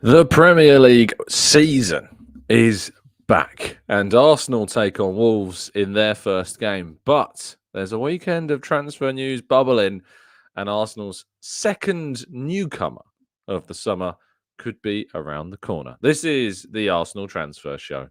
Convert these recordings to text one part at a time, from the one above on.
The Premier League season is back, and Arsenal take on Wolves in their first game. But there's a weekend of transfer news bubbling, and Arsenal's second newcomer of the summer could be around the corner. This is the Arsenal Transfer Show.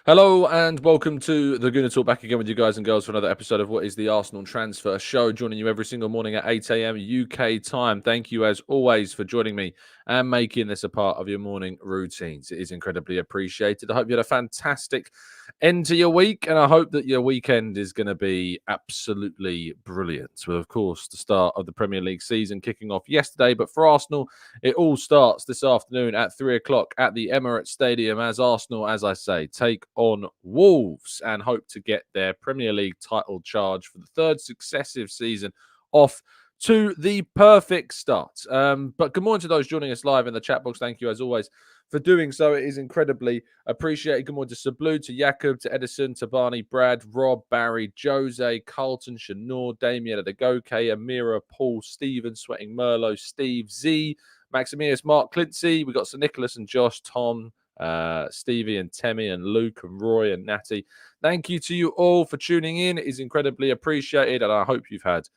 Hello and welcome to the Gooner Talk, back again with you guys and girls for another episode of what is the Arsenal Transfer Show, joining you every single morning at 8 a.m. UK time. Thank you as always for joining me and making this a part of your morning routines. It is incredibly appreciated. I hope you had a fantastic end to your week, and I hope that your weekend is going to be absolutely brilliant. With, of course, the start of the Premier League season kicking off yesterday, but for Arsenal, it all starts this afternoon at 3 o'clock at the Emirates Stadium as Arsenal, as I say, take on Wolves and hope to get their Premier League title charge for the third successive season off to the perfect start. But good morning to those joining us live in the chat box. Thank you, as always, for doing so. It is incredibly appreciated. Good morning to Sablu, to Jakob, to Edison, to Barney, Brad, Rob, Barry, Jose, Carlton, Shanor, Damien, Adegoke, Amira, Paul, Stephen, Sweating Merlot, Steve, Z, Maximius, Mark, Clincy. We've got Sir Nicholas and Josh, Tom, Stevie and Temmie and Luke and Roy and Natty. Thank you to you all for tuning in. It is incredibly appreciated, and I hope you've had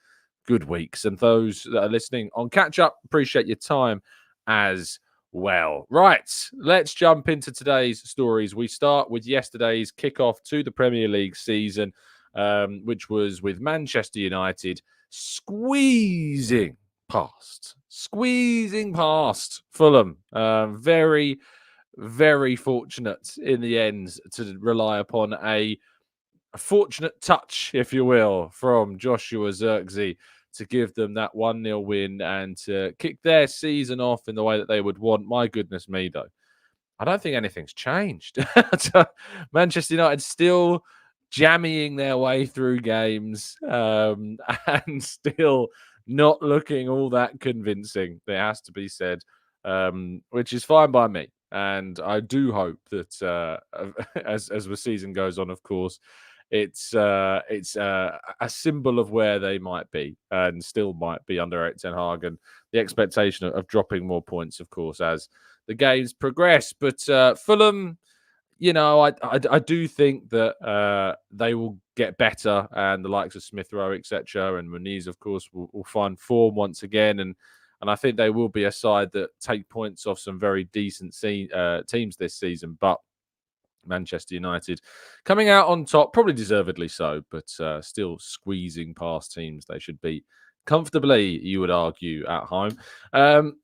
good weeks. And those that are listening on catch up, appreciate your time as well. Right, let's jump into today's stories. We start with yesterday's kickoff to the Premier League season, which was with Manchester United squeezing past Fulham. Very fortunate in the end to rely upon a fortunate touch, if you will, from Joshua Zirkzee to give them that 1-0 win and to kick their season off in the way that they would want. My goodness me, though, I don't think anything's changed. Manchester United still jamming their way through games and still not looking all that convincing, it has to be said, which is fine by me. And I do hope that as the season goes on, of course, it's a symbol of where they might be and still might be under Erik ten Hag, and the expectation of dropping more points, of course, as the games progress. But Fulham, you know, I do think that they will get better, and the likes of Smith Rowe, etc., and Muniz, of course, will find form once again, and I think they will be a side that take points off some very decent teams this season. But Manchester United coming out on top, probably deservedly so, but still squeezing past teams they should beat comfortably, you would argue, at home.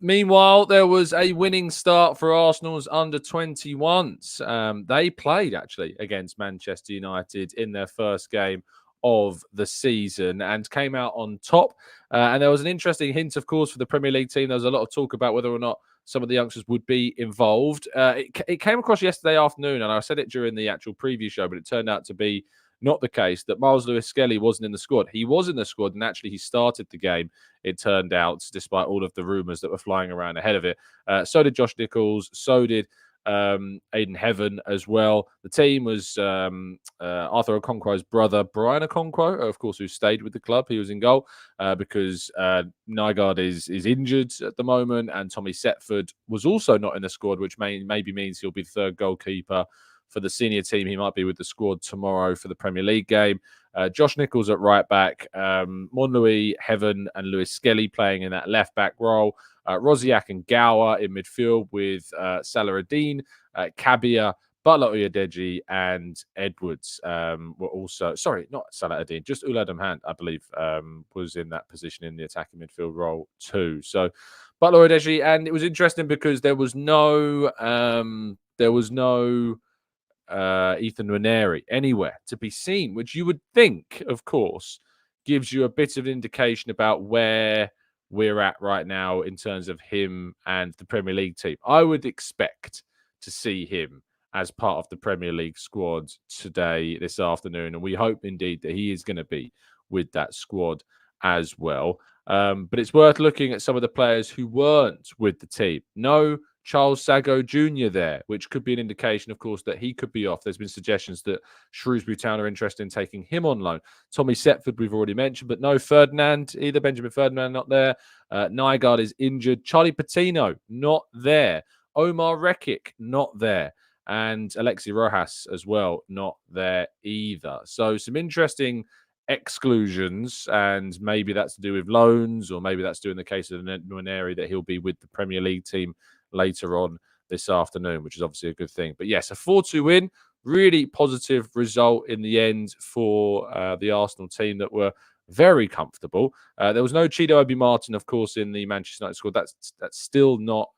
Meanwhile, there was a winning start for Arsenal's under-21s. They played, actually, against Manchester United in their first game of the season and came out on top. And there was an interesting hint, of course, for the Premier League team. There was a lot of talk about whether or not some of the youngsters would be involved. It came across yesterday afternoon, and I said it during the actual preview show, but it turned out to be not the case, that Miles Lewis-Skelly wasn't in the squad. He was in the squad, and actually he started the game, it turned out, despite all of the rumours that were flying around ahead of it. So did Josh Nichols, so did Aidan Heaven as well. The team was Arthur Okonkwo's brother, Brian Okonkwo, of course, who stayed with the club. He was in goal because Nygaard is injured at the moment, and Tommy Setford was also not in the squad, which maybe means he'll be the third goalkeeper for the senior team. He might be with the squad tomorrow for the Premier League game. Josh Nichols at right back, Monlouis, Heaven and Lewis-Skelly playing in that left back role. Rosiak and Gower in midfield with Salah-Eddin, Kabia, Butler Uyadeji and Edwards were also... Sorry, not Salah-Eddin, just Uladamhand, I believe, was in that position in the attacking midfield role too. So Butler Uyadeji, and it was interesting because there was no Ethan Nwaneri anywhere to be seen, which you would think, of course, gives you a bit of an indication about where we're at right now in terms of him and the Premier League team. I would expect to see him as part of the Premier League squad this afternoon, and we hope indeed that he is going to be with that squad as well. But it's worth looking at some of the players who weren't with the team. No Charles Sago Jr. there, which could be an indication, of course, that he could be off. There's been suggestions that Shrewsbury Town are interested in taking him on loan. Tommy Setford, we've already mentioned, but no Ferdinand either. Benjamin Ferdinand not there. Nygaard is injured. Charlie Patino not there. Omar Rekik not there. And Alexi Rojas as well, not there either. So some interesting exclusions, and maybe that's to do with loans, or maybe that's to do in the case of Nwaneri that he'll be with the Premier League team later on this afternoon, which is obviously a good thing. But yes, a 4-2 win, really positive result in the end for the Arsenal team that were very comfortable. There was no Chido Obi Martin, of course, in the Manchester United squad. That's still not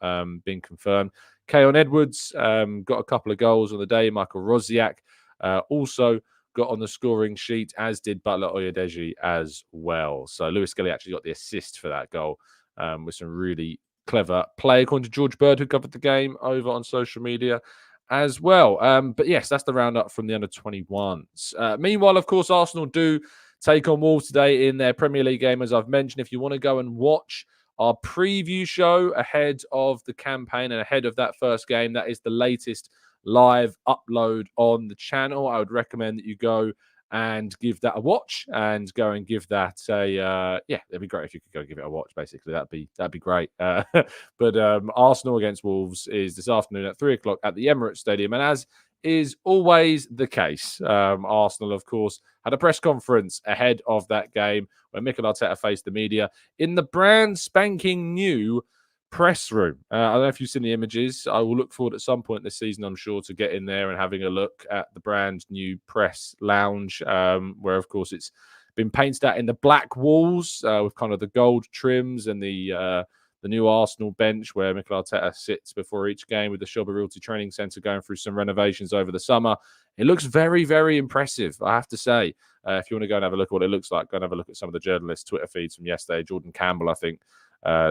been confirmed. Keon Edwards got a couple of goals on the day. Michael Rosiak also got on the scoring sheet, as did Butler Oyedeji as well. So Lewis Skelly actually got the assist for that goal with some really clever play, according to George Bird, who covered the game over on social media as well. But yes, that's the roundup from the under-21s. Meanwhile, of course, Arsenal do take on Wolves today in their Premier League game, as I've mentioned. If you want to go and watch our preview show ahead of the campaign and ahead of that first game, that is the latest live upload on the channel. I would recommend that you go and give that a watch, and go and give that a it'd be great if you could go give it a watch. Basically, that'd be great. But Arsenal against Wolves is this afternoon at 3:00 at the Emirates Stadium, and as is always the case, Arsenal, of course, had a press conference ahead of that game where Mikel Arteta faced the media in the brand spanking new press room. I don't know if you've seen the images. I will look forward at some point this season, I'm sure, to get in there and having a look at the brand new press lounge, where, of course, it's been painted out in the black walls with kind of the gold trims, and the new Arsenal bench where Mikel Arteta sits before each game, with the Shelby Realty Training Centre going through some renovations over the summer. It looks very, very impressive, I have to say. If you want to go and have a look at what it looks like, go and have a look at some of the journalists' Twitter feeds from yesterday. Jordan Campbell, I think,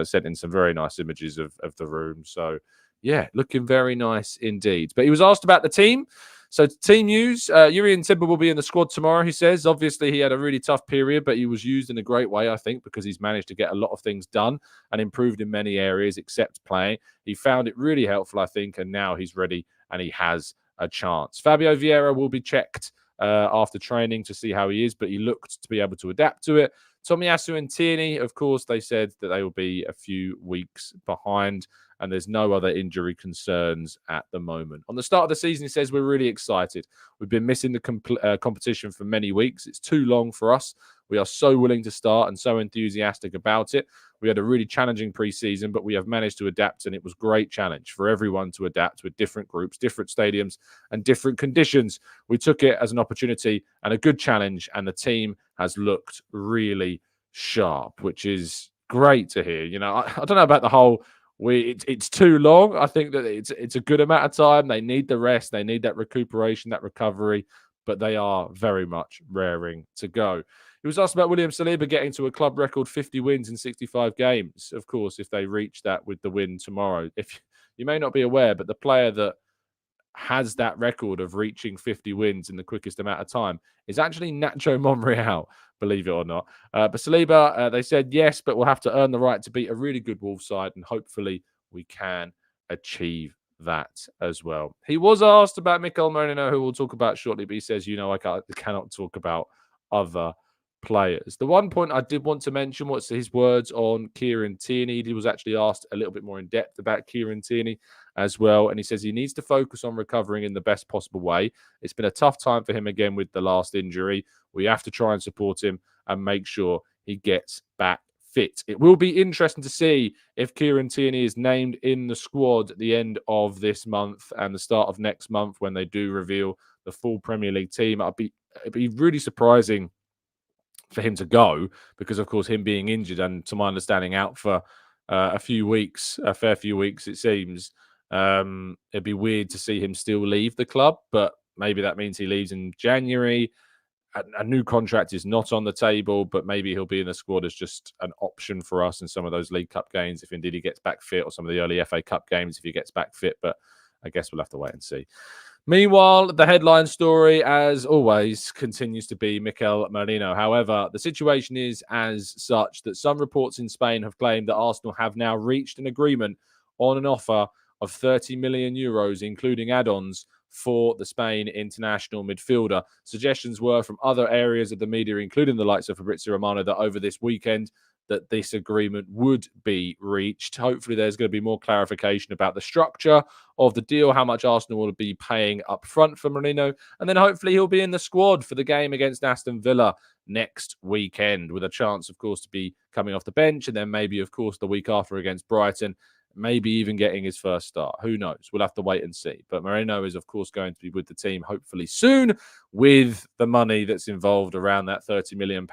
sent in some very nice images of the room. So, yeah, looking very nice indeed. But he was asked about the team. So, team news, Jurrien Timber will be in the squad tomorrow, he says. Obviously, he had a really tough period, but he was used in a great way, I think, because he's managed to get a lot of things done and improved in many areas except playing. He found it really helpful, I think, and now he's ready and he has a chance. Fabio Vieira will be checked after training to see how he is, but he looked to be able to adapt to it. Tomiyasu and Tierney, of course, they said that they will be a few weeks behind, and there's no other injury concerns at the moment. On the start of the season, he says, we're really excited. We've been missing the competition for many weeks. It's too long for us. We are so willing to start and so enthusiastic about it. We had a really challenging pre-season, but we have managed to adapt, and it was a great challenge for everyone to adapt with different groups, different stadiums, and different conditions. We took it as an opportunity and a good challenge, and the team has looked really sharp, which is great to hear. You know, I don't know about the whole it's too long. I think that it's a good amount of time. They need the rest. They need that recuperation, that recovery, but they are very much raring to go. He was asked about William Saliba getting to a club record 50 wins in 65 games. Of course, if they reach that with the win tomorrow. If you may not be aware, but the player that has that record of reaching 50 wins in the quickest amount of time is actually Nacho Monreal, believe it or not. But Saliba, they said yes, but we'll have to earn the right to beat a really good Wolves side, and hopefully we can achieve that as well. He was asked about Mikel Merino, who we'll talk about shortly, but he says, I cannot talk about other players. The one point I did want to mention was his words on Kieran Tierney. He was actually asked a little bit more in depth about Kieran Tierney as well, and he says he needs to focus on recovering in the best possible way. It's been a tough time for him again with the last injury. We have to try and support him and make sure he gets back fit. It will be interesting to see if Kieran Tierney is named in the squad at the end of this month and the start of next month when they do reveal the full Premier League team. It'd be really surprising for him to go, because of course him being injured and, to my understanding, out for a fair few weeks it seems. It'd be weird to see him still leave the club, but maybe that means he leaves in January. A new contract is not on the table, but maybe he'll be in the squad as just an option for us in some of those League Cup games, if indeed he gets back fit, or some of the early FA Cup games if he gets back fit, but I guess we'll have to wait and see. Meanwhile, the headline story, as always, continues to be Mikel Merino. However, the situation is as such that some reports in Spain have claimed that Arsenal have now reached an agreement on an offer of 30 million euros, including add-ons, for the Spain international midfielder. Suggestions were from other areas of the media, including the likes of Fabrizio Romano, that over this weekend that this agreement would be reached. Hopefully there's going to be more clarification about the structure of the deal, how much Arsenal will be paying up front for Merino, and then hopefully he'll be in the squad for the game against Aston Villa next weekend, with a chance, of course, to be coming off the bench, and then maybe, of course, the week after against Brighton, maybe even getting his first start. Who knows? We'll have to wait and see. But Merino is, of course, going to be with the team hopefully soon, with the money that's involved around that 30 million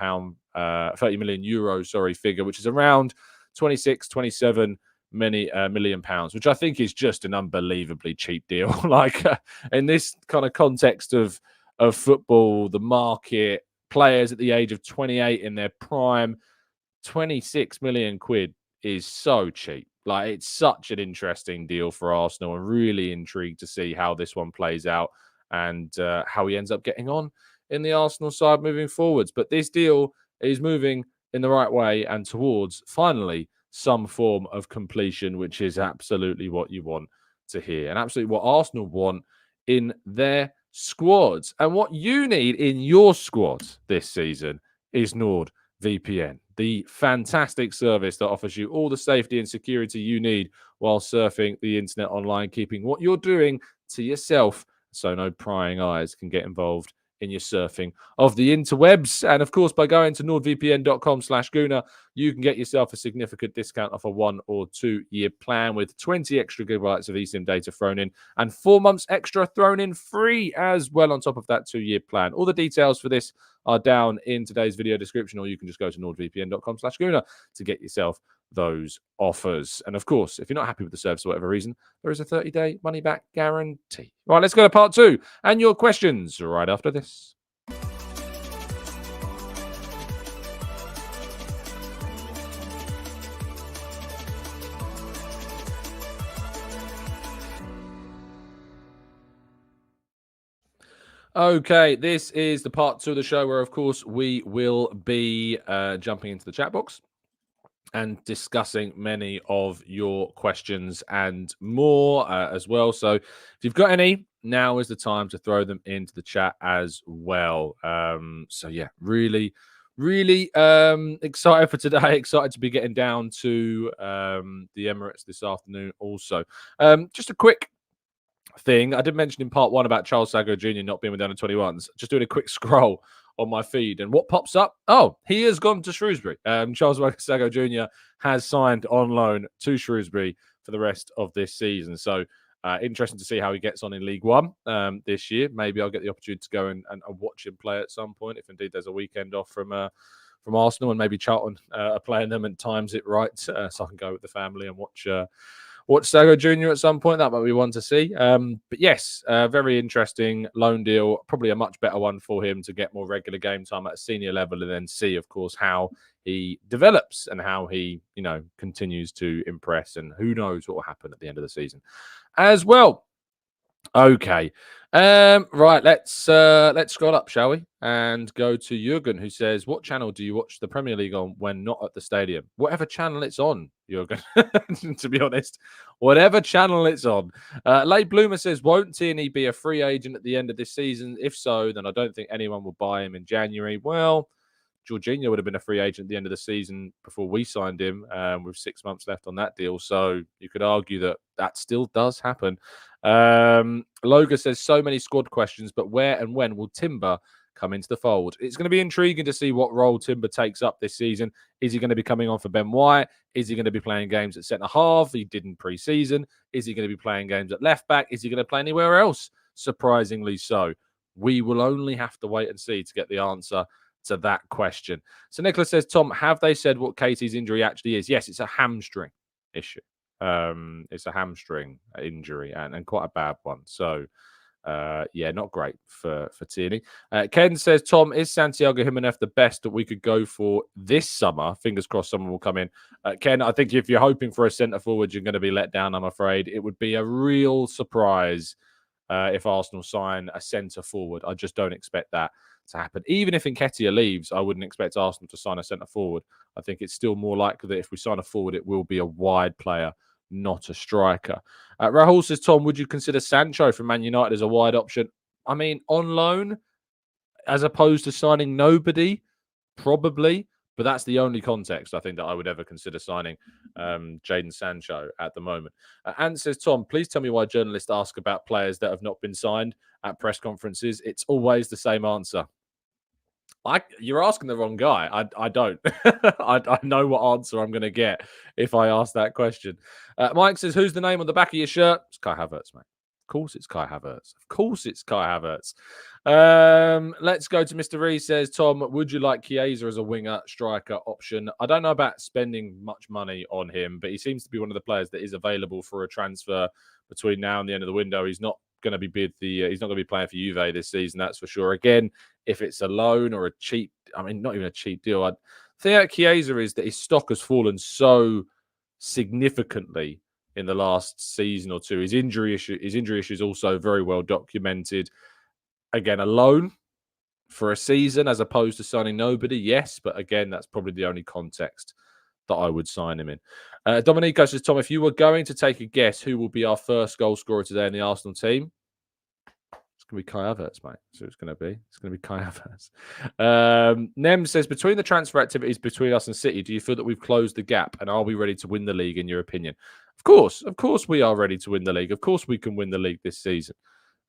euro figure, which is around 26, 27 million pounds, which I think is just an unbelievably cheap deal. Like in this kind of context of football, the market, players at the age of 28 in their prime, 26 million quid is so cheap. Like, it's such an interesting deal for Arsenal. I'm really intrigued to see how this one plays out and how he ends up getting on in the Arsenal side moving forwards. But this deal is moving in the right way and towards, finally, some form of completion, which is absolutely what you want to hear and absolutely what Arsenal want in their squads. And what you need in your squad this season is NordVPN, the fantastic service that offers you all the safety and security you need while surfing the internet online, keeping what you're doing to yourself so no prying eyes can get involved in your surfing of the interwebs. And of course, by going to nordvpn.com/Gooner, you can get yourself a significant discount off a 1 or 2 year plan with 20 extra gigabytes of eSIM data thrown in and 4 months extra thrown in free as well on top of that 2 year plan. All the details for this are down in today's video description, or you can just go to nordvpn.com/Gooner to get yourself those offers. And of course, if you're not happy with the service for whatever reason, there is a 30-day money-back guarantee. Right, let's go to part 2 and your questions right after this. Okay, this is the part 2 of the show where, of course, we will be jumping into the chat box and discussing many of your questions and more as well. So if you've got any, now is the time to throw them into the chat as well. So yeah, really excited for today. Excited to be getting down to the Emirates this afternoon also. Just a quick thing. I did mention in part 1 about Charles Sago Jr. not being with the under-21s. Just doing a quick scroll on my feed, and what pops up? Oh, he has gone to Shrewsbury. Charles Sago Jr. has signed on loan to Shrewsbury for the rest of this season. So interesting to see how he gets on in League One this year. Maybe I'll get the opportunity to go and watch him play at some point, if indeed there's a weekend off from Arsenal, and maybe Charlton are playing them and times it right, so I can go with the family and watch Sago Jr. at some point. That might be one to see. But yes, very interesting loan deal. Probably a much better one for him to get more regular game time at a senior level, and then see, of course, how he develops and how he, continues to impress. And who knows what will happen at the end of the season as well. Okay. Right, let's scroll up, shall we? And go to Jurgen, who says, what channel do you watch the Premier League on when not at the stadium? Whatever channel it's on, Jurgen, to be honest. Whatever channel it's on. Late Bloomer says, won't Tierney be a free agent at the end of this season? If so, then I don't think anyone will buy him in January. Well, Jorginho would have been a free agent at the end of the season before we signed him, with 6 months left on that deal. So you could argue that still does happen. Loga says, so many squad questions, but where and when will Timber come into the fold? It's going to be intriguing to see what role Timber takes up this season. Is he going to be coming on for Ben White? Is he going to be playing games at centre half? He did in pre-season. Is he going to be playing games at left back? Is he going to play anywhere else? Surprisingly so. We will only have to wait and see to get the answer to that question. So Nicholas says, Tom, have they said what Katie's injury actually is? Yes, it's a hamstring issue. It's a hamstring injury and quite a bad one. So yeah, not great for Tierney. Ken says, Tom, is Santiago Jimenez the best that we could go for this summer? Fingers crossed someone will come in. Ken, I think if you're hoping for a centre forward, you're going to be let down, I'm afraid. It would be a real surprise if Arsenal sign a centre forward. I just don't expect that to happen. Even if Nketiah leaves, I wouldn't expect Arsenal to sign a centre forward. I think it's still more likely that if we sign a forward, it will be a wide player not a striker. Rahul says, Tom, would you consider Sancho from Man United as a wide option? I mean, on loan, as opposed to signing nobody, probably. But that's the only context I think that I would ever consider signing Jadon Sancho at the moment. Ant says, Tom, please tell me why journalists ask about players that have not been signed at press conferences. It's always the same answer. You're asking the wrong guy. I don't. I know what answer I'm going to get if I ask that question. Mike says, who's the name on the back of your shirt? It's Kai Havertz, mate. Of course it's Kai Havertz. Of course it's Kai Havertz. Let's go to Mr. Rees says, Tom, would you like Chiesa as a winger striker option? I don't know about spending much money on him, but he seems to be one of the players that is available for a transfer between now and the end of the window. He's not going to be he's not going to be playing for Juve this season, that's for sure. Again, if it's a loan or a cheap, I mean, not even a cheap deal, I think that Chiesa is that his stock has fallen so significantly in the last season or two. His injury issue is also very well documented. Again, a loan for a season as opposed to signing nobody, yes, but again, that's probably the only context that I would sign him in. Dominico says, Tom, if you were going to take a guess, who will be our first goal scorer today in the Arsenal team? It's going to be Kai Havertz, mate. So it's going to be Kai Havertz. Nem says, between the transfer activities between us and City, do you feel that we've closed the gap and are we ready to win the league in your opinion? Of course we are ready to win the league. Of course we can win the league this season.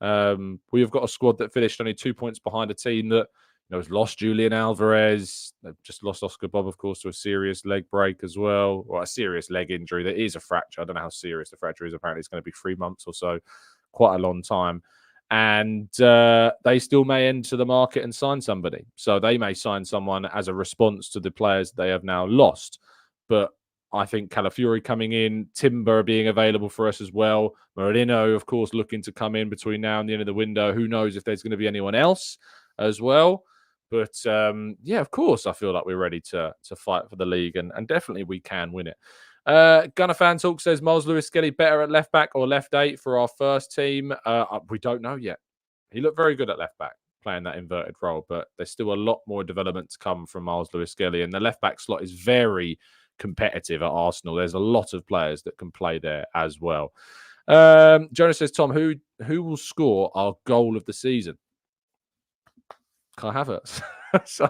We have got a squad that finished only 2 points behind a team that has lost Julian Alvarez. They've just lost Oscar Bob, of course, to a serious leg break as well, or a serious leg injury. There is a fracture. I don't know how serious the fracture is. Apparently, it's going to be 3 months or so, quite a long time. And they still may enter the market and sign somebody. So they may sign someone as a response to the players they have now lost. But I think Calafiori coming in, Timber being available for us as well. Merino, of course, looking to come in between now and the end of the window. Who knows if there's going to be anyone else as well. But yeah, of course, I feel like we're ready to fight for the league, and definitely we can win it. Gunner Fan Talk says, Miles Lewis-Skelly better at left back or left 8 for our first team? We don't know yet. He looked very good at left back, playing that inverted role, but there's still a lot more development to come from Miles Lewis-Skelly, and the left back slot is very competitive at Arsenal. There's a lot of players that can play there as well. Jonas says, Tom, who will score our goal of the season? Kai Havertz. So,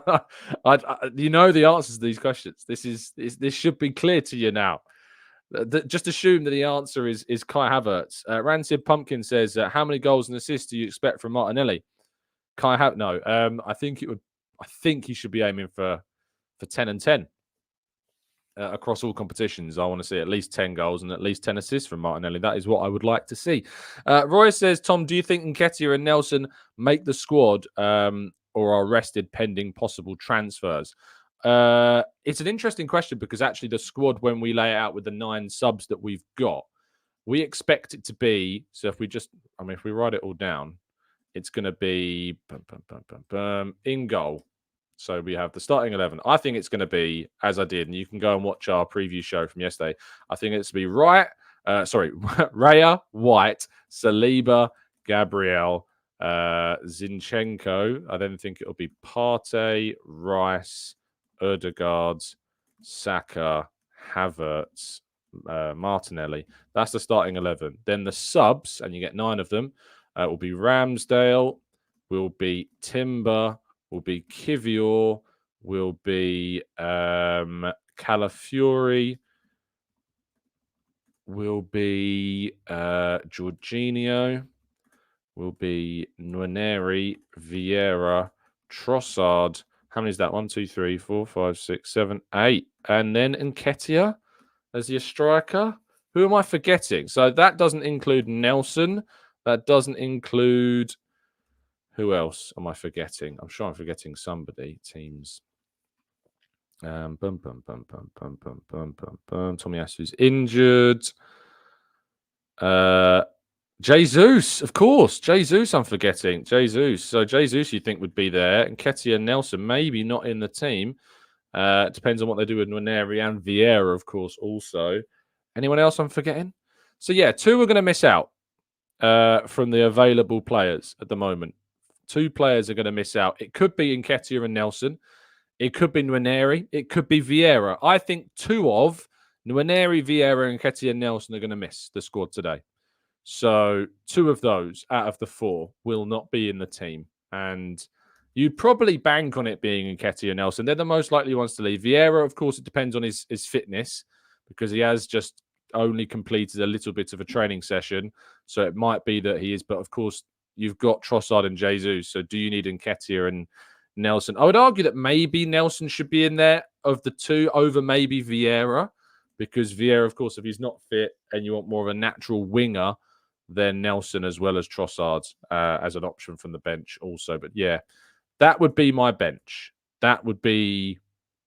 you know the answers to these questions. This should be clear to you now. Just assume that the answer is Kai Havertz. Rancid Pumpkin says, how many goals and assists do you expect from Martinelli? Kai Havertz. No, I think he should be aiming for 10 and 10 across all competitions. I want to see at least 10 goals and at least 10 assists from Martinelli. That is what I would like to see. Roy says, Tom, do you think Nketiah and Nelson make the squad or are rested pending possible transfers? It's an interesting question because actually the squad, when we lay it out with the 9 subs that we've got, we expect it to be, so if we write it all down, it's going to be in goal. So we have the starting 11. I think it's going to be, as I did, and you can go and watch our preview show from yesterday. I think it's to be Raya, White, Saliba, Gabriel, Zinchenko. I then think it'll be Partey, Rice, Odegaard, Saka, Havertz, Martinelli. That's the starting 11. Then the subs, and you get 9 of them, will be Ramsdale, will be Timber, will be Kivior, will be Calafiori, will be Jorginho, will be Nwaneri, Vieira, Trossard. How many is that? 1, 2, 3, 4, 5, 6, 7, 8. And then Nketiah as your striker. Who am I forgetting? So that doesn't include Nelson. That doesn't include... Who else am I forgetting? I'm sure I'm forgetting somebody. Teams. Tomiyasu's injured. Jesus, of course. Jesus, I'm forgetting. Jesus. So Jesus, you think would be there. And Nketiah and Nelson, maybe not in the team. Depends on what they do with Nwaneri and Vieira, of course, also. Anyone else I'm forgetting? So, yeah, 2 are going to miss out from the available players at the moment. 2 players are going to miss out. It could be Nketiah and Nelson. It could be Nwaneri. It could be Vieira. I think 2 of Nwaneri, Vieira, and Nketiah Nelson are going to miss the squad today. So 2 of those out of the 4 will not be in the team. And you'd probably bank on it being Nketiah Nelson. They're the most likely ones to leave. Vieira, of course, it depends on his fitness because he has just only completed a little bit of a training session. So it might be that he is. But of course, you've got Trossard and Jesus. So do you need Nketiah and Nelson? I would argue that maybe Nelson should be in there of the 2 over maybe Vieira. Because Vieira, of course, if he's not fit and you want more of a natural winger, then Nelson as well as Trossard as an option from the bench also. But yeah, that would be my bench. That would be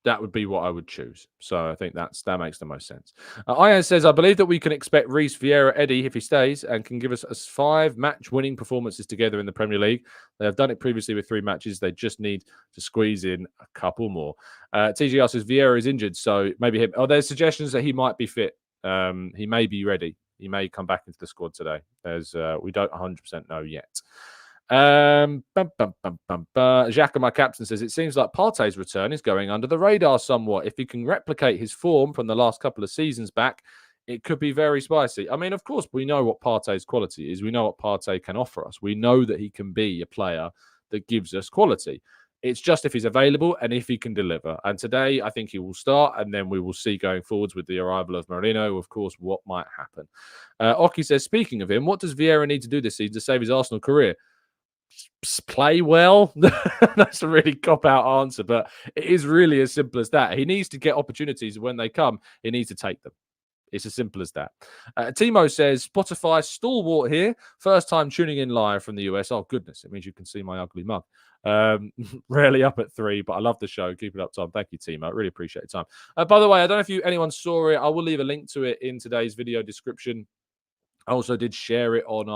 what I would choose. So I think that makes the most sense. Ian says, I believe that we can expect Reece, Vieira, Eddie, if he stays, and can give us 5 match-winning performances together in the Premier League. They have done it previously with 3 matches. They just need to squeeze in a couple more. TGR says Vieira is injured, so maybe him. Oh, there's suggestions that he might be fit. He may be ready. He may come back into the squad today. We don't 100% know yet. Jacques, my captain, says it seems like Partey's return is going under the radar somewhat. If he can replicate his form from the last couple of seasons back, it could be very spicy. I mean, of course, we know what Partey's quality is. We know what Partey can offer us. We know that he can be a player that gives us quality. It's just if he's available and if he can deliver. And today, I think he will start, and then we will see going forwards with the arrival of Merino, of course, what might happen. Oki says, speaking of him, what does Vieira need to do this season to save his Arsenal career? Play well. That's a really cop-out answer, but it is really as simple as that. He needs to get opportunities. When they come, he needs to take them. It's as simple as that. Timo says, Spotify stalwart here. First time tuning in live from the US. Oh, goodness. It means you can see my ugly mug. Rarely up at 3, but I love the show. Keep it up, Tom. Thank you, Timo. I really appreciate your time. By the way, I don't know if anyone saw it. I will leave a link to it in today's video description. I also did share it on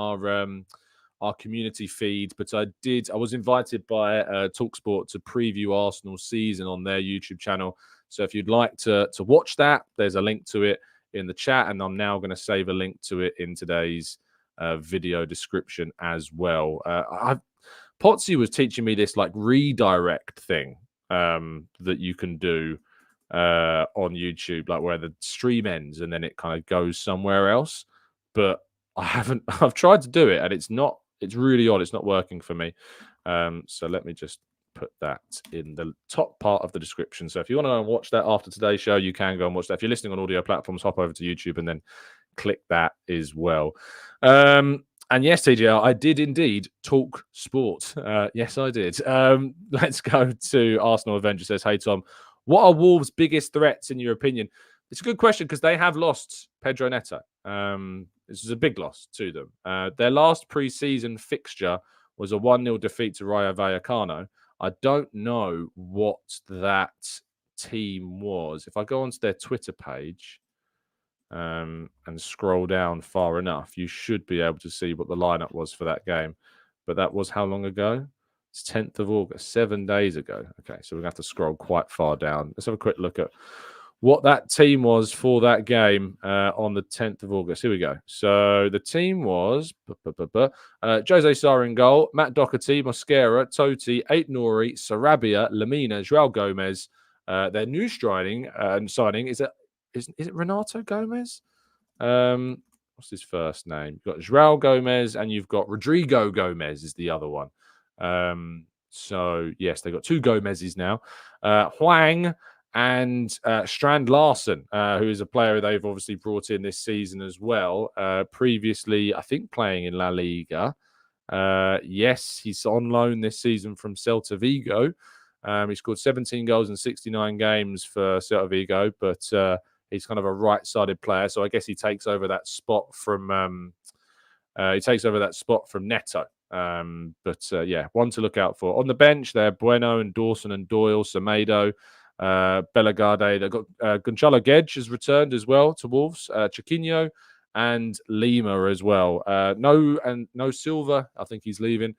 our community feed, but I was invited by TalkSport to preview Arsenal's season on their YouTube channel. So if you'd like to watch that, there's a link to it in the chat, and I'm now going to save a link to it in today's video description as well. Potsy was teaching me this like redirect thing that you can do on YouTube, like where the stream ends and then it kind of goes somewhere else. But I've tried to do it and it's really odd. It's not working for me. So let me just put that in the top part of the description. So if you want to go and watch that after today's show, you can go and watch that. If you're listening on audio platforms, hop over to YouTube and then click that as well. And yes, TGR, I did indeed talk sport. Yes, I did. Let's go to Arsenal Avenger says, hey, Tom, what are Wolves' biggest threats in your opinion? It's a good question because they have lost Pedro Neto. This is a big loss to them. Their last pre-season fixture was a 1-0 defeat to Rayo Vallecano. I don't know what that team was. If I go onto their Twitter page and scroll down far enough, you should be able to see what the lineup was for that game. But that was how long ago? It's 10th of August, 7 days ago. Okay, so we're going to have to scroll quite far down. Let's have a quick look at what that team was for that game on the 10th of August. Here we go. So the team was Jose Sarr in goal, Matt Doherty, Mosquera, Totti, Aït-Nouri, Sarabia, Lamina, João Gomez. Their new signing is it Renato Gomez? What's his first name? You've got João Gomez and you've got Rodrigo Gomez is the other one. So yes, they've got 2 Gomezes now. Hwang and Strand Larsen, who is a player they've obviously brought in this season as well. Previously, I think playing in La Liga. Yes, he's on loan this season from Celta Vigo. He scored 17 goals in 69 games for Celta Vigo, but he's kind of a right-sided player, so I guess he takes over that spot from Neto. Yeah, one to look out for. On the bench, they're Bueno and Dawson and Doyle, Semedo, Bellegarde. They've got Gonçalo Guedes has returned as well to Wolves, Chiquinho and Lima as well. No Silva. I think he's leaving.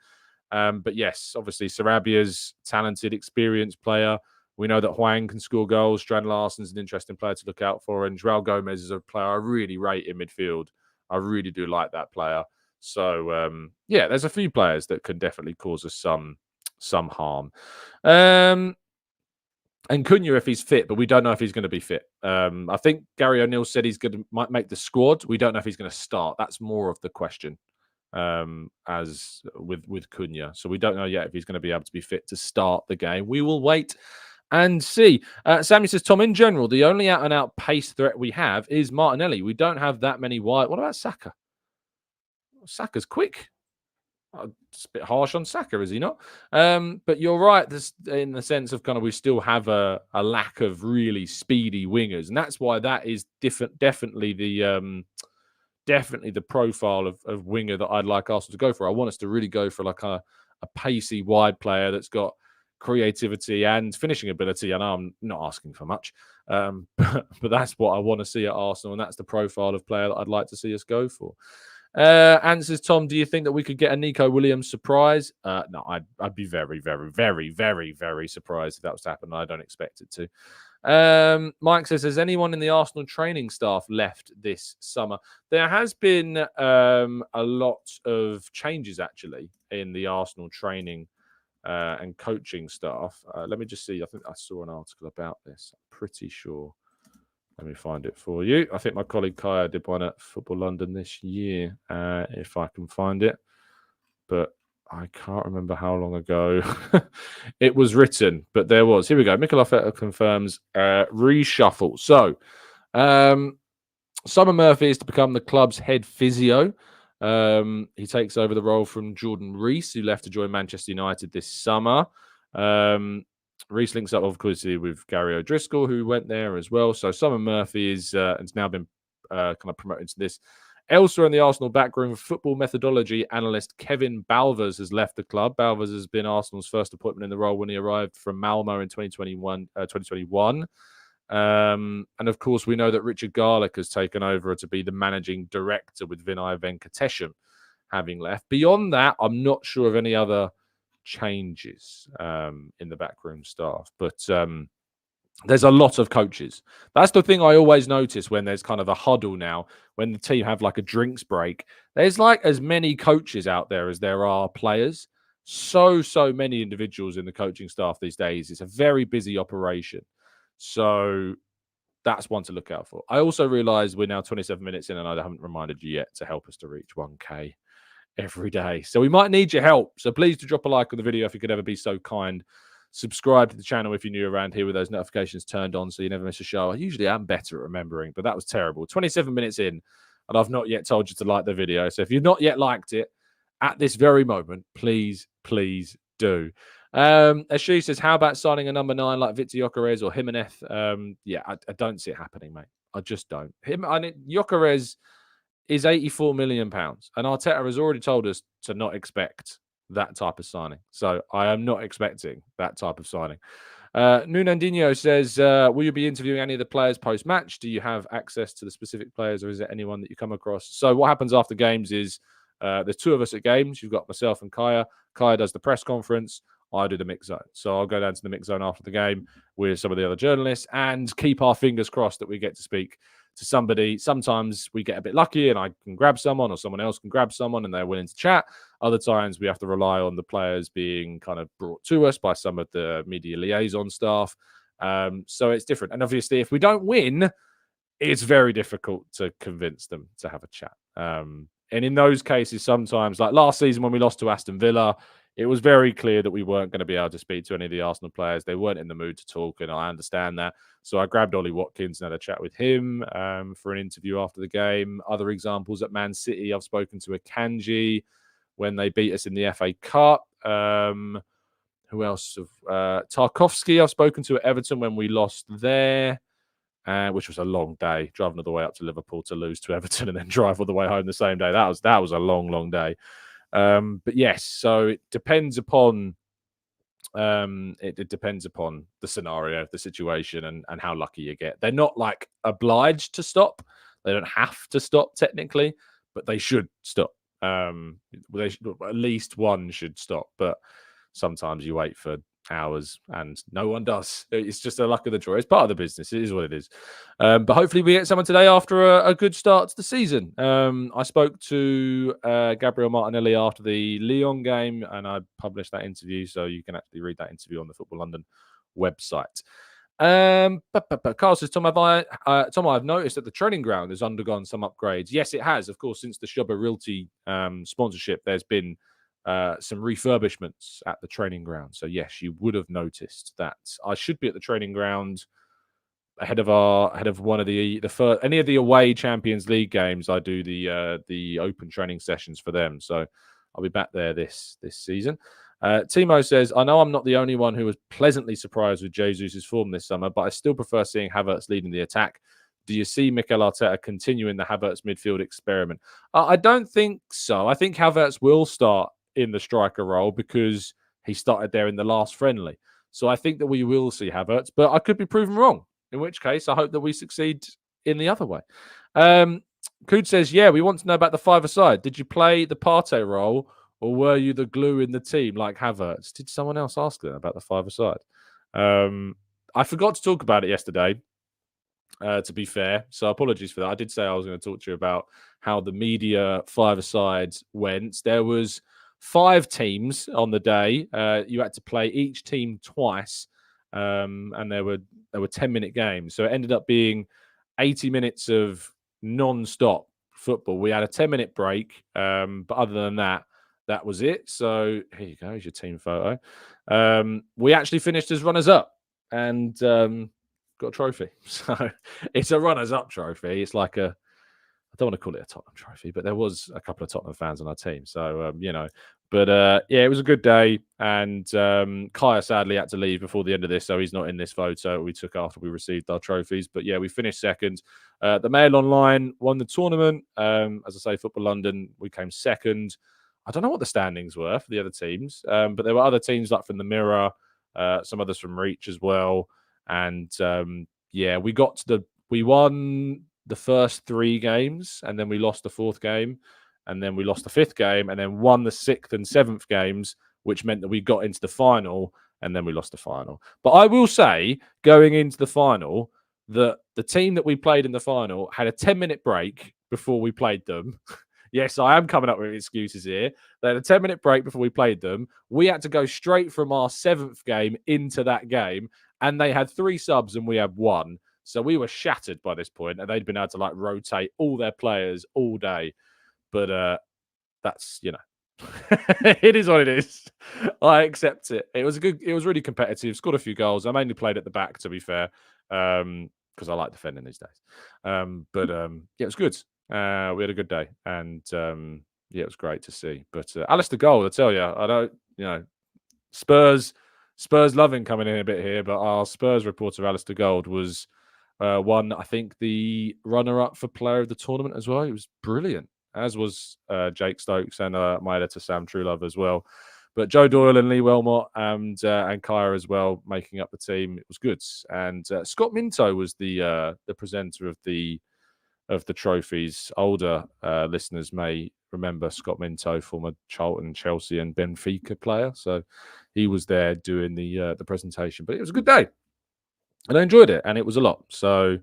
But yes, obviously Sarabia's talented, experienced player. We know that Hwang can score goals. Strand Larsen's an interesting player to look out for. And João Gomez is a player I really rate in midfield. I really do like that player. So, yeah, there's a few players that can definitely cause us some harm. And Cunha if he's fit, but we don't know if he's going to be fit. I think Gary O'Neill said might make the squad. We don't know if he's going to start. That's more of the question as with Cunha. So we don't know yet if he's going to be able to be fit to start the game. We will wait and see. Sammy says, Tom, in general, the only out-and-out pace threat we have is Martinelli. We don't have that many wide. What about Saka? Saka's quick. It's a bit harsh on Saka, is he not? But you're right. This, in the sense of kind of we still have a lack of really speedy wingers, and that's why that is definitely the profile of winger that I'd like Arsenal to go for. I want us to really go for like a pacey wide player that's got creativity and finishing ability. I know I'm not asking for much, but that's what I want to see at Arsenal, and that's the profile of player that I'd like to see us go for. Answers Tom, do you think that we could get a Nico Williams surprise? No, I'd be very, very, very, very, very surprised if that was to happen. I don't expect it to. Mike says, has anyone in the Arsenal training staff left this summer? There has been a lot of changes actually in the Arsenal training and coaching staff. Let me just see. I think I saw an article about this. I'm pretty sure. Let me find it for you. I think my colleague Kaya did one at Football London this year, if I can find it. But I can't remember how long ago it was written. But there was. Here we go. Mikel Arteta confirms reshuffle. So, Simon Murphy is to become the club's head physio. He takes over the role from Jordan Rees, who left to join Manchester United this summer. Rees links up, of course, with Gary O'Driscoll, who went there as well. So Simon Murphy has now been kind of promoted to this. Elsewhere in the Arsenal backroom, football methodology analyst Kevin Balvers has left the club. Balvers has been Arsenal's first appointment in the role when he arrived from Malmo in 2021. And of course, we know that Richard Garlick has taken over to be the managing director with Vinay Venkatesham having left. Beyond that, I'm not sure of any other changes in the backroom staff, but there's a lot of coaches. That's the thing I always notice when there's kind of a huddle now, when the team have like a drinks break. There's like as many coaches out there as there are players. So many individuals in the coaching staff these days. It's a very busy operation. So that's one to look out for. I also realize we're now 27 minutes in and I haven't reminded you yet to help us to reach 1K every day. So we might need your help. So please do drop a like on the video if you could ever be so kind. Subscribe to the channel if you're new around here with those notifications turned on so you never miss a show. I usually am better at remembering, but that was terrible. 27 minutes in and I've not yet told you to like the video. So if you've not yet liked it at this very moment, please do. As she says, how about signing a number 9 like Victor Gyökeres or Jimenez? Yeah, I don't see it happening, mate. I just don't. Gyökeres is £84 million, and Arteta has already told us to not expect that type of signing. So I am not expecting that type of signing. Nunandinho says, will you be interviewing any of the players post-match? Do you have access to the specific players, or is there anyone that you come across? So what happens after games is there's 2 of us at games. You've got myself and Kaya. Kaya does the press conference. I do the mix zone. So I'll go down to the mix zone after the game with some of the other journalists and keep our fingers crossed that we get to speak to somebody. Sometimes we get a bit lucky and I can grab someone or someone else can grab someone and they're willing to chat. Other times we have to rely on the players being kind of brought to us by some of the media liaison staff. So it's different. And obviously, if we don't win, it's very difficult to convince them to have a chat. And in those cases, sometimes, like last season when we lost to Aston Villa, it was very clear that we weren't going to be able to speak to any of the Arsenal players. They weren't in the mood to talk, and I understand that. So I grabbed Ollie Watkins and had a chat with him for an interview after the game. Other examples at Man City, I've spoken to Akanji when they beat us in the FA Cup. Who else? Tarkovsky, I've spoken to at Everton when we lost there, which was a long day, driving all the way up to Liverpool to lose to Everton and then drive all the way home the same day. That was a long day. But yes, so it depends upon it depends upon the scenario, the situation, and how lucky you get. They're not like obliged to stop. They don't have to stop technically, but they should stop. At least one should stop, but sometimes you wait for hours and no one does. It's just a luck of the draw. It's part of the business. It is what it is. But hopefully we get someone today after a good start to the season. I spoke to Gabriel Martinelli after the Lyon game and I published that interview, so you can actually read that interview on the Football London website. Carl says, Tom, I've noticed that the training ground has undergone some upgrades. Yes, it has. Of course, since the Shubba Realty sponsorship, there's been some refurbishments at the training ground. So yes, you would have noticed that. I should be at the training ground ahead of one of the first any of the away Champions League games. I do the open training sessions for them. So I'll be back there this season. Timo says, I know I'm not the only one who was pleasantly surprised with Jesus' form this summer, but I still prefer seeing Havertz leading the attack. Do you see Mikel Arteta continuing the Havertz midfield experiment? I don't think so. I think Havertz will start in the striker role because he started there in the last friendly. So I think that we will see Havertz, but I could be proven wrong, in which case I hope that we succeed in the other way. Cood says, yeah, we want to know about the five-a-side. Did you play the Partey role or were you the glue in the team like Havertz? Did someone else ask them about the five-a-side? I forgot to talk about it yesterday, to be fair. So apologies for that. I did say I was going to talk to you about how the media five-a-side went. There was 5 teams on the day. You had to play each team twice, and there were 10-minute games. So it ended up being 80 minutes of non-stop football. We had a 10-minute break, but other than that, that was it. So here you go. Here's your team photo. We actually finished as runners-up and got a trophy. So it's a runners-up trophy. It's like I don't want to call it a Tottenham trophy, but there was a couple of Tottenham fans on our team. So, but yeah, it was a good day. And Kaya sadly had to leave before the end of this, so he's not in this photo we took after we received our trophies. But yeah, we finished second. The Mail Online won the tournament. As I say, Football London, we came second. I don't know what the standings were for the other teams, but there were other teams like from the Mirror, some others from Reach as well. And yeah, we won the first 3 games, and then we lost the 4th game, and then we lost the 5th game, and then won the 6th and 7th games, which meant that we got into the final, and then we lost the final. But I will say, going into the final, that the team that we played in the final had a 10-minute break before we played them. Yes, I am coming up with excuses here. They had a 10-minute break before we played them. We had to go straight from our 7th game into that game, and they had 3 subs and we had 1. So we were shattered by this point, and they'd been able to like rotate all their players all day. But that's, it is what it is. I accept it. It was really competitive. Scored a few goals. I mainly played at the back, to be fair, because I like defending these days. But yeah, it was good. We had a good day, and yeah, it was great to see. But Alistair Gold, I tell you, I don't, Spurs loving coming in a bit here, but our Spurs reporter, Alistair Gold, was won, I think, the runner-up for player of the tournament as well. He was brilliant, as was Jake Stokes and my editor, Sam Truelove, as well. But Joe Doyle and Lee Wilmot and Kaya as well making up the team. It was good. And Scott Minto was the presenter of the trophies. Older listeners may remember Scott Minto, former Charlton, Chelsea, and Benfica player. So he was there doing the presentation. But it was a good day, and I enjoyed it, and it was a lot. So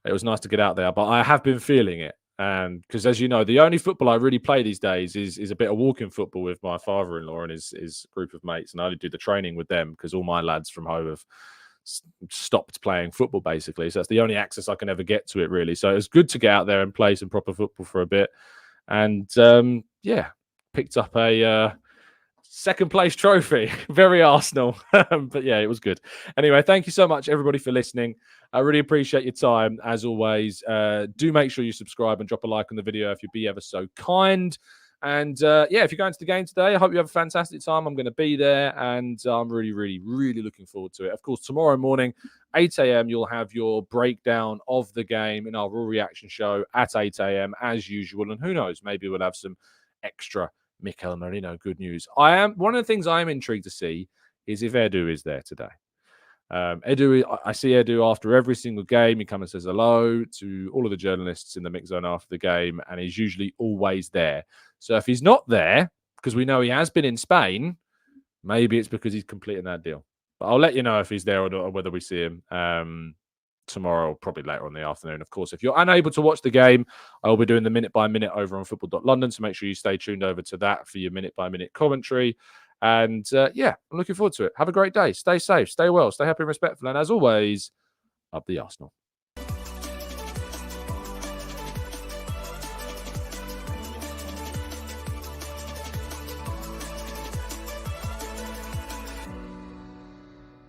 it was nice to get out there. But I have been feeling it, and because, as you know, the only football I really play these days is a bit of walking football with my father-in-law and his group of mates, and I only do the training with them because all my lads from home have stopped playing football, basically. So that's the only access I can ever get to it, really. So it was good to get out there and play some proper football for a bit. And yeah, picked up a second place trophy. Very Arsenal. But yeah, it was good. Anyway, thank you so much, everybody, for listening. I really appreciate your time, as always. Do make sure you subscribe and drop a like on the video if you'd be ever so kind. And yeah, if you're going to the game today, I hope you have a fantastic time. I'm going to be there, and I'm really, really, really looking forward to it. Of course, tomorrow morning, 8 a.m., you'll have your breakdown of the game in our Raw Reaction show at 8 a.m. as usual. And who knows, maybe we'll have some extra Mikel Merino good news. One of the things I'm intrigued to see is if Edu is there today. Edu, I see Edu after every single game. He comes and says hello to all of the journalists in the mix zone after the game, and he's usually always there. So if he's not there, because we know he has been in Spain, maybe it's because he's completing that deal. But I'll let you know if he's there or not, or whether we see him tomorrow, probably later on in the afternoon. Of course, if you're unable to watch the game, I'll be doing the minute by minute over on football.london. So make sure you stay tuned over to that for your minute by minute commentary. And yeah, I'm looking forward to it. Have a great day. Stay safe, stay well, stay happy and respectful. And as always, Up the Arsenal.